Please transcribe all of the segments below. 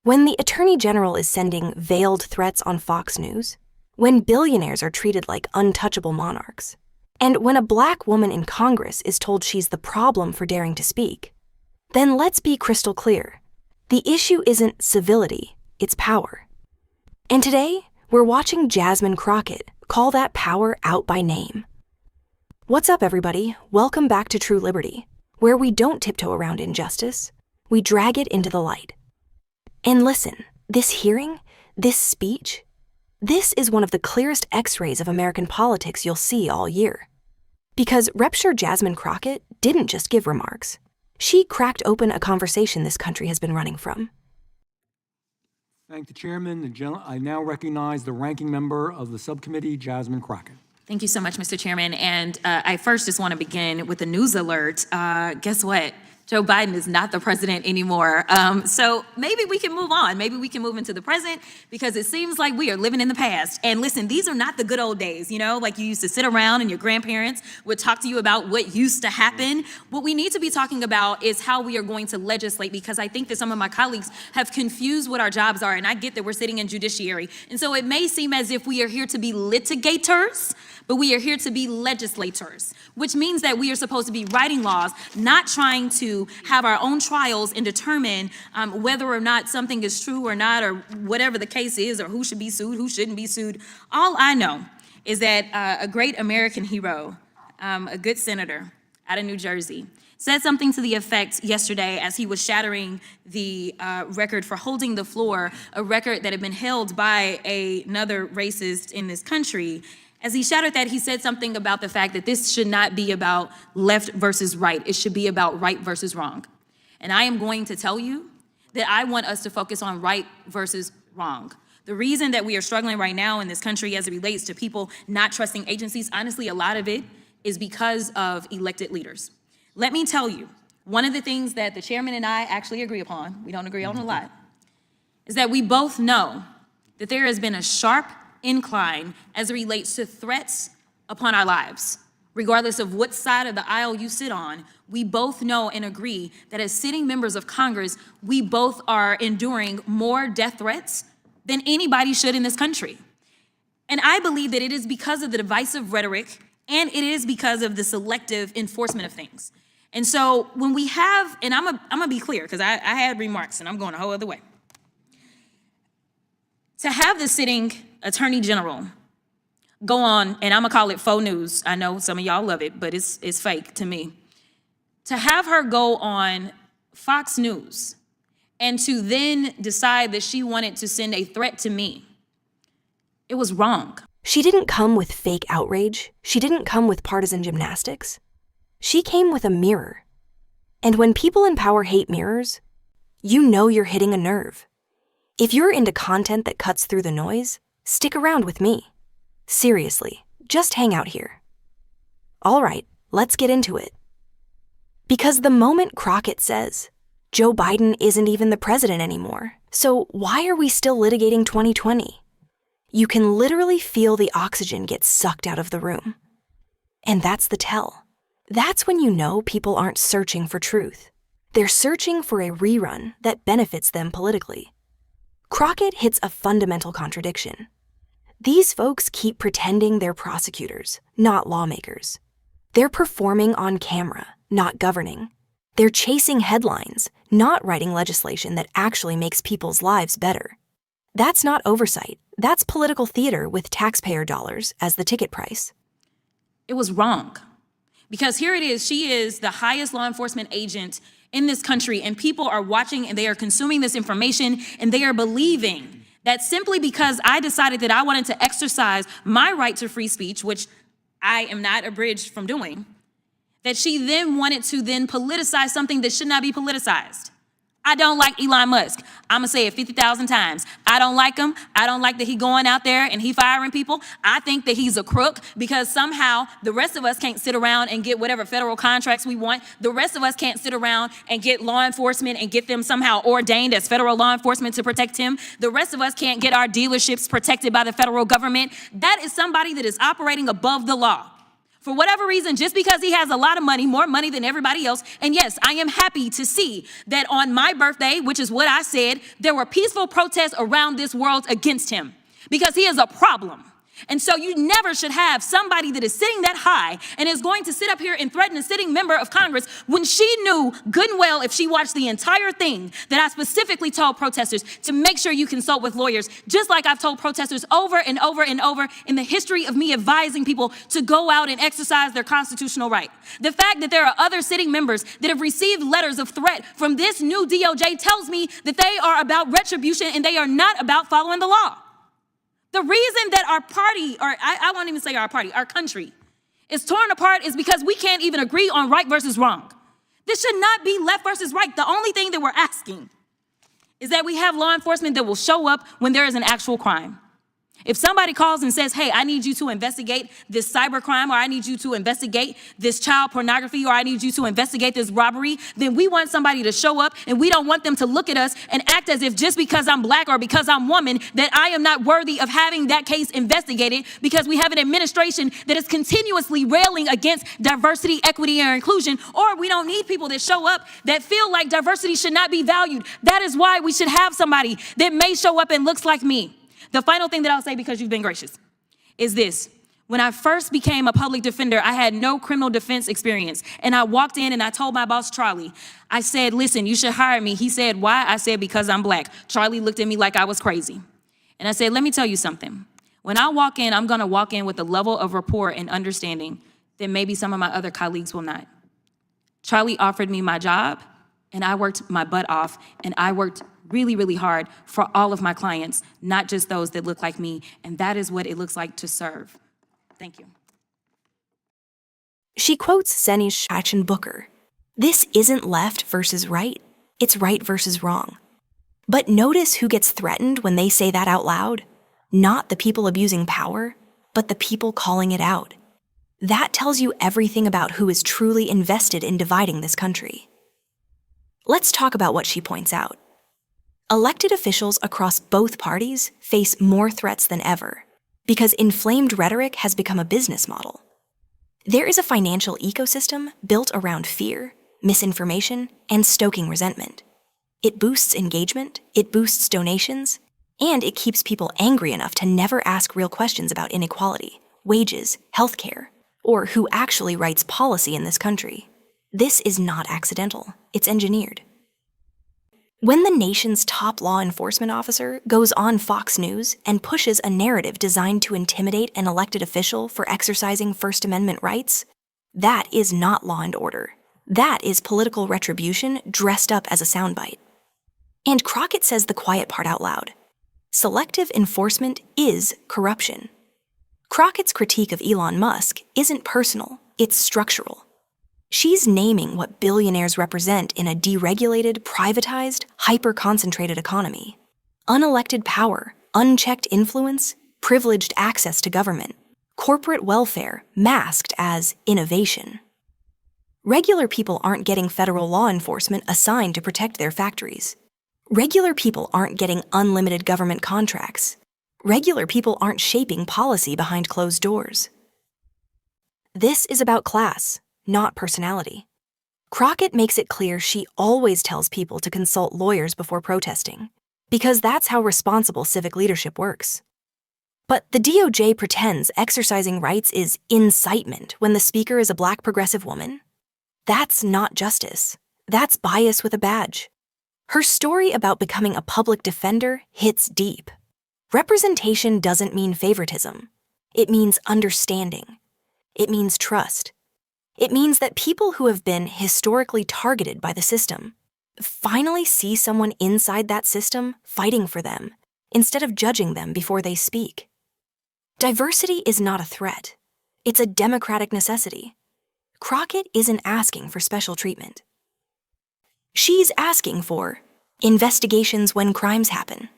When the Attorney General is sending veiled threats on Fox News, when billionaires are treated like untouchable monarchs, and when a Black woman in Congress is told she's the problem for daring to speak, then let's be crystal clear. The issue isn't civility, it's power. And today, we're watching Jasmine Crockett call that power out by name. What's up, everybody? Welcome back to True Liberty, where we don't tiptoe around injustice, we drag it into the light. And listen, this hearing, this speech, this is one of the clearest x-rays of American politics you'll see all year. Because Repsure Jasmine Crockett didn't just give remarks. She cracked open a conversation this country has been running from. Thank the chairman. I now recognize the ranking member of the subcommittee, Jasmine Crockett. Thank you so much, Mr. Chairman. And I first just want to begin with a news alert. Guess what? Joe Biden is not the president anymore. So maybe we can move on. Maybe we can move into the present, because it seems like we are living in the past. And listen, these are not the good old days, like you used to sit around and your grandparents would talk to you about what used to happen. What we need to be talking about is how we are going to legislate, because I think that some of my colleagues have confused what our jobs are. And I get that we're sitting in judiciary. And so it may seem as if we are here to be litigators, but we are here to be legislators, which means that we are supposed to be writing laws, not trying to have our own trials and determine whether or not something is true or not, or whatever the case is, or who should be sued, who shouldn't be sued. All I know is that a great American hero, a good senator out of New Jersey, said something to the effect yesterday as he was shattering the record for holding the floor, a record that had been held by another racist in this country. As he shattered that, he said something about the fact that this should not be about left versus right. It should be about right versus wrong. And I am going to tell you that I want us to focus on right versus wrong. The reason that we are struggling right now in this country as it relates to people not trusting agencies, honestly, a lot of it is because of elected leaders. Let me tell you, one of the things that the chairman and I actually agree upon, we don't agree on a lot, is that we both know that there has been a sharp incline as it relates to threats upon our lives. Regardless of what side of the aisle you sit on, we both know and agree that as sitting members of Congress, we both are enduring more death threats than anybody should in this country. And I believe that it is because of the divisive rhetoric, and it is because of the selective enforcement of things. And so when we have, and I'm gonna be clear, because I had remarks and I'm going a whole other way. To have the sitting Attorney General go on, and I'm gonna call it faux news. I know some of y'all love it, but it's fake to me. To have her go on Fox News and to then decide that she wanted to send a threat to me, it was wrong. She didn't come with fake outrage. She didn't come with partisan gymnastics. She came with a mirror. And when people in power hate mirrors, you know you're hitting a nerve. If you're into content that cuts through the noise, stick around with me. Seriously, just hang out here. All right, let's get into it. Because the moment Crockett says, Joe Biden isn't even the president anymore, so why are we still litigating 2020? You can literally feel the oxygen get sucked out of the room. And that's the tell. That's when you know people aren't searching for truth. They're searching for a rerun that benefits them politically. Crockett hits a fundamental contradiction. These folks keep pretending they're prosecutors, not lawmakers. They're performing on camera, not governing. They're chasing headlines, not writing legislation that actually makes people's lives better. That's not oversight. That's political theater with taxpayer dollars as the ticket price. It was wrong. Because here it is, she is the highest law enforcement agent in this country, and people are watching and they are consuming this information, and they are believing that simply because I decided that I wanted to exercise my right to free speech, which I am not abridged from doing, that she then wanted to then politicize something that should not be politicized. I don't like Elon Musk. I'm gonna say it 50,000 times. I don't like him. I don't like that he going out there and he firing people. I think that he's a crook because somehow the rest of us can't sit around and get whatever federal contracts we want. The rest of us can't sit around and get law enforcement and get them somehow ordained as federal law enforcement to protect him. The rest of us can't get our dealerships protected by the federal government. That is somebody that is operating above the law. For whatever reason, just because he has a lot of money, more money than everybody else. And yes, I am happy to see that on my birthday, which is what I said, there were peaceful protests around this world against him because he is a problem. And so you never should have somebody that is sitting that high and is going to sit up here and threaten a sitting member of Congress when she knew good and well, if she watched the entire thing, that I specifically told protesters to make sure you consult with lawyers, just like I've told protesters over and over and over in the history of me advising people to go out and exercise their constitutional right. The fact that there are other sitting members that have received letters of threat from this new DOJ tells me that they are about retribution and they are not about following the law. The reason that our party, or I won't even say our party, our country is torn apart is because we can't even agree on right versus wrong. This should not be left versus right. The only thing that we're asking is that we have law enforcement that will show up when there is an actual crime. If somebody calls and says, hey, I need you to investigate this cyber crime, or I need you to investigate this child pornography, or I need you to investigate this robbery, then we want somebody to show up, and we don't want them to look at us and act as if just because I'm black or because I'm woman, that I am not worthy of having that case investigated, because we have an administration that is continuously railing against diversity, equity, and inclusion, or we don't need people that show up that feel like diversity should not be valued. That is why we should have somebody that may show up and looks like me. The final thing that I'll say, because you've been gracious, is this. When I first became a public defender, I had no criminal defense experience. And I walked in and I told my boss, Charlie, I said, listen, you should hire me. He said, why? I said, because I'm black. Charlie looked at me like I was crazy. And I said, let me tell you something. When I walk in, I'm going to walk in with a level of rapport and understanding that maybe some of my other colleagues will not. Charlie offered me my job, and I worked my butt off, and I worked really, really hard for all of my clients, not just those that look like me. And that is what it looks like to serve. Thank you. She quotes Seni Shachin Booker. This isn't left versus right. It's right versus wrong. But notice who gets threatened when they say that out loud. Not the people abusing power, but the people calling it out. That tells you everything about who is truly invested in dividing this country. Let's talk about what she points out. Elected officials across both parties face more threats than ever because inflamed rhetoric has become a business model. There is a financial ecosystem built around fear, misinformation, and stoking resentment. It boosts engagement, it boosts donations, and it keeps people angry enough to never ask real questions about inequality, wages, healthcare, or who actually writes policy in this country. This is not accidental, it's engineered. When the nation's top law enforcement officer goes on Fox News and pushes a narrative designed to intimidate an elected official for exercising First Amendment rights, that is not law and order. That is political retribution dressed up as a soundbite. And Crockett says the quiet part out loud. Selective enforcement is corruption. Crockett's critique of Elon Musk isn't personal, it's structural. She's naming what billionaires represent in a deregulated, privatized, hyper-concentrated economy. Unelected power, unchecked influence, privileged access to government, corporate welfare masked as innovation. Regular people aren't getting federal law enforcement assigned to protect their factories. Regular people aren't getting unlimited government contracts. Regular people aren't shaping policy behind closed doors. This is about class, not personality. Crockett makes it clear she always tells people to consult lawyers before protesting, because that's how responsible civic leadership works. But the DOJ pretends exercising rights is incitement when the speaker is a black progressive woman. That's not justice. That's bias with a badge. Her story about becoming a public defender hits deep. Representation doesn't mean favoritism. It means understanding. It means trust. It means that people who have been historically targeted by the system finally see someone inside that system fighting for them instead of judging them before they speak. Diversity is not a threat. It's a democratic necessity. Crockett isn't asking for special treatment. She's asking for investigations when crimes happen,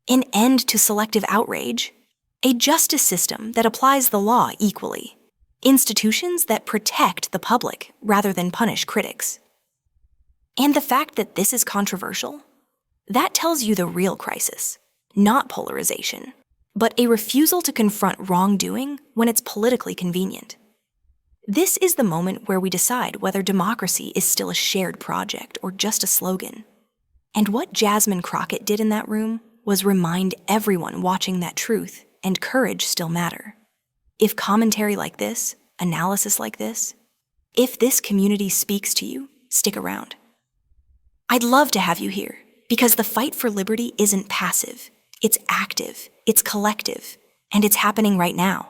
an end to selective outrage, a justice system that applies the law equally, institutions that protect the public rather than punish critics. And the fact that this is controversial, that tells you the real crisis, not polarization, but a refusal to confront wrongdoing when it's politically convenient. This is the moment where we decide whether democracy is still a shared project or just a slogan. And what Jasmine Crockett did in that room was remind everyone watching that truth and courage still matter. If commentary like this, analysis like this, if this community speaks to you, stick around. I'd love to have you here, because the fight for liberty isn't passive, it's active, it's collective, and it's happening right now.